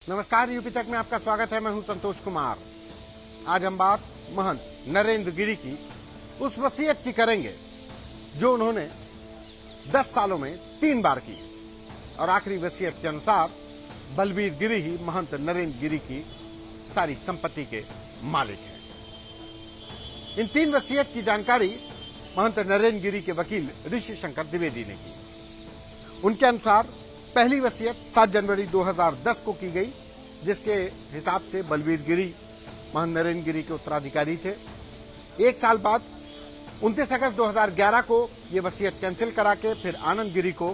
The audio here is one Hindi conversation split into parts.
नमस्कार, यूपी तक में आपका स्वागत है। मैं हूं संतोष कुमार। आज हम बात महंत नरेंद्र गिरी की उस वसीयत की करेंगे जो उन्होंने 10 सालों में 3 बार की और आखिरी वसीयत के अनुसार बलबीर गिरी ही महंत नरेंद्र गिरी की सारी संपत्ति के मालिक हैं। इन 3 वसीयत की जानकारी महंत नरेंद्र गिरी के वकील ऋषि शंकर द्विवेदी ने की। उनके अनुसार पहली वसीयत 7 जनवरी 2010 को की गई, जिसके हिसाब से बलबीर गिरी महंत नरेंद्र गिरी के उत्तराधिकारी थे। 1 साल बाद 29 अगस्त 2011 को यह वसीयत कैंसिल करा के फिर आनंद गिरी को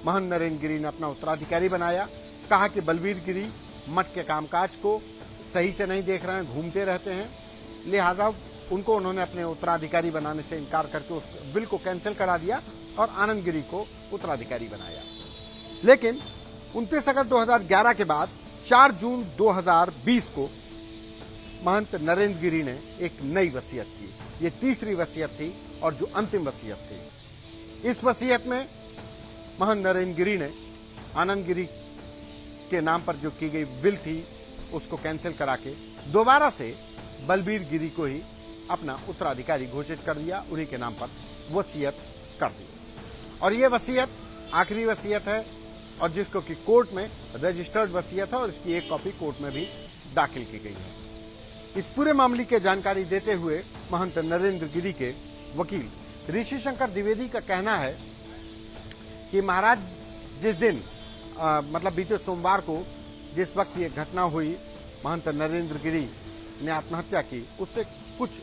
महंत नरेंद्र गिरी ने अपना उत्तराधिकारी बनाया। कहा कि बलबीर गिरी मठ के कामकाज को सही से नहीं देख रहे हैं, घूमते रहते हैं, लिहाजा उनको उन्होंने अपने उत्तराधिकारी बनाने से इनकार करके उस बिल को कैंसिल करा दिया और आनंद गिरी को उत्तराधिकारी बनाया। लेकिन 29 अगस्त 2011 के बाद 4 जून 2020 को महंत नरेंद्र गिरी ने एक नई वसीयत की। ये तीसरी वसीयत थी और जो अंतिम वसीयत थी। इस वसीयत में महंत नरेंद्र गिरी ने आनंद गिरी के नाम पर जो की गई विल थी उसको कैंसिल करा के दोबारा से बलबीर गिरी को ही अपना उत्तराधिकारी घोषित कर दिया, उन्हीं के नाम पर वसीयत कर दी। और ये वसीयत आखिरी वसीयत है और जिसको कि कोर्ट में रजिस्टर्ड वसीयत है और इसकी एक कॉपी कोर्ट में भी दाखिल की गई है। इस पूरे मामले की जानकारी देते हुए महंत नरेंद्र गिरी के वकील ऋषि शंकर द्विवेदी का कहना है कि महाराज जिस दिन मतलब बीते सोमवार को जिस वक्त ये घटना हुई, महंत नरेंद्र गिरी ने आत्महत्या की, उससे कुछ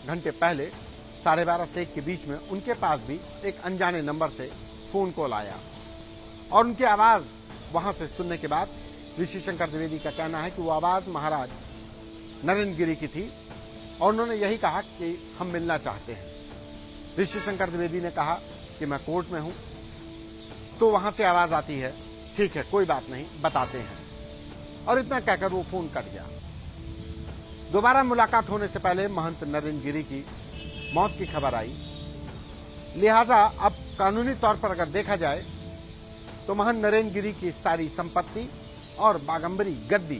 घंटे पहले 12:30 से 1 के बीच में उनके पास भी एक अनजाने नंबर से फोन कॉल आया और उनकी आवाज वहां से सुनने के बाद ऋषि शंकर द्विवेदी का कहना है कि वो आवाज महाराज नरेंद्र गिरी की थी और उन्होंने यही कहा कि हम मिलना चाहते हैं। ऋषि शंकर द्विवेदी ने कहा कि मैं कोर्ट में हूं, तो वहां से आवाज आती है, ठीक है कोई बात नहीं बताते हैं, और इतना कहकर वो फोन कट गया। दोबारा मुलाकात होने से पहले महंत नरेंद्र गिरी की मौत की खबर आई, लिहाजा अब कानूनी तौर पर अगर देखा जाए तो महंत नरेंद्र गिरी की सारी संपत्ति और बागंबरी गद्दी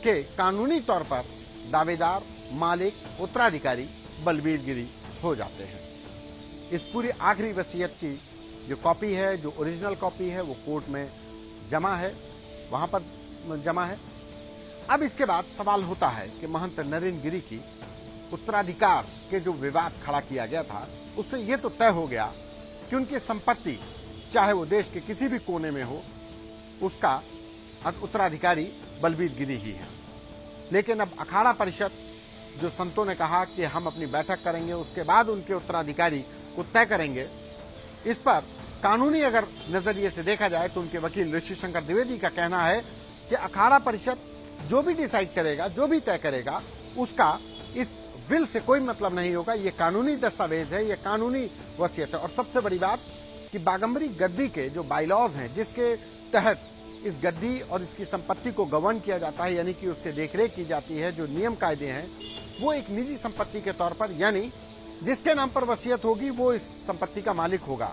के कानूनी तौर पर दावेदार, मालिक, उत्तराधिकारी बलबीर गिरी हो जाते हैं। इस पूरी आखिरी वसीयत की जो कॉपी है, जो ओरिजिनल कॉपी है, वो कोर्ट में जमा है, वहां पर जमा है। अब इसके बाद सवाल होता है कि महंत नरेंद्र गिरी की उत्तराधिकार के जो विवाद खड़ा किया गया था, उससे यह तो तय हो गया कि उनकी संपत्ति चाहे वो देश के किसी भी कोने में हो, उसका उत्तराधिकारी बलबीर गिरी ही है। लेकिन अब अखाड़ा परिषद जो संतों ने कहा कि हम अपनी बैठक करेंगे, उसके बाद उनके उत्तराधिकारी को तय करेंगे, इस पर कानूनी अगर नजरिए से देखा जाए तो उनके वकील ऋषि शंकर द्विवेदी का कहना है कि अखाड़ा परिषद जो भी डिसाइड करेगा, जो भी तय करेगा, उसका इस विल से कोई मतलब नहीं होगा। ये कानूनी दस्तावेज है, ये कानूनी वसीयत है। और सबसे बड़ी बात कि बागंबरी गद्दी के जो बाइलॉज हैं, जिसके तहत इस गद्दी और इसकी संपत्ति को गवर्न किया जाता है, यानी कि उसके देखरेख की जाती है, जो नियम कायदे हैं, वो एक निजी संपत्ति के तौर पर, यानी जिसके नाम पर वसीयत होगी वो इस संपत्ति का मालिक होगा।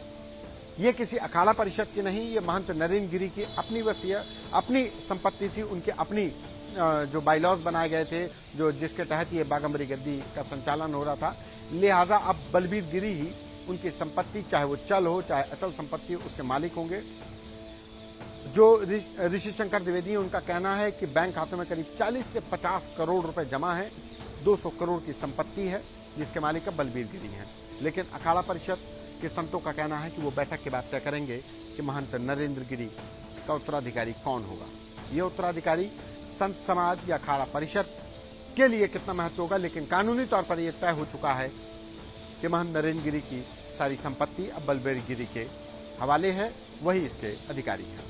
ये किसी अखाड़ा परिषद की नहीं, ये महंत नरेंद्र गिरी की अपनी वसीयत, अपनी संपत्ति थी, उनकी अपनी जो बाइलॉज बनाए गए थे, जो जिसके तहत ये बागंबरी गद्दी का संचालन हो रहा था। लिहाजा अब बलबीर गिरी ही उनकी संपत्ति, चाहे वो चल हो चाहे अचल संपत्ति, उसके मालिक होंगे। जो ऋषि शंकर द्विवेदी, उनका कहना है कि बैंक खातों में करीब 40 से 50 करोड़ रुपए जमा है, 200 करोड़ की संपत्ति है, जिसके मालिक बलबीर गिरी हैं। लेकिन अखाड़ा परिषद के संतों का कहना है कि वो बैठक के बाद तय करेंगे कि महंत नरेंद्र गिरी का उत्तराधिकारी कौन होगा। ये उत्तराधिकारी संत समाज या अखाड़ा परिषद के लिए कितना महत्व होगा, लेकिन कानूनी तौर पर यह तय हो चुका है कि महंत नरेंद्र गिरी की सारी संपत्ति अब बलबीर गिरी के हवाले है, वही इसके अधिकारी हैं।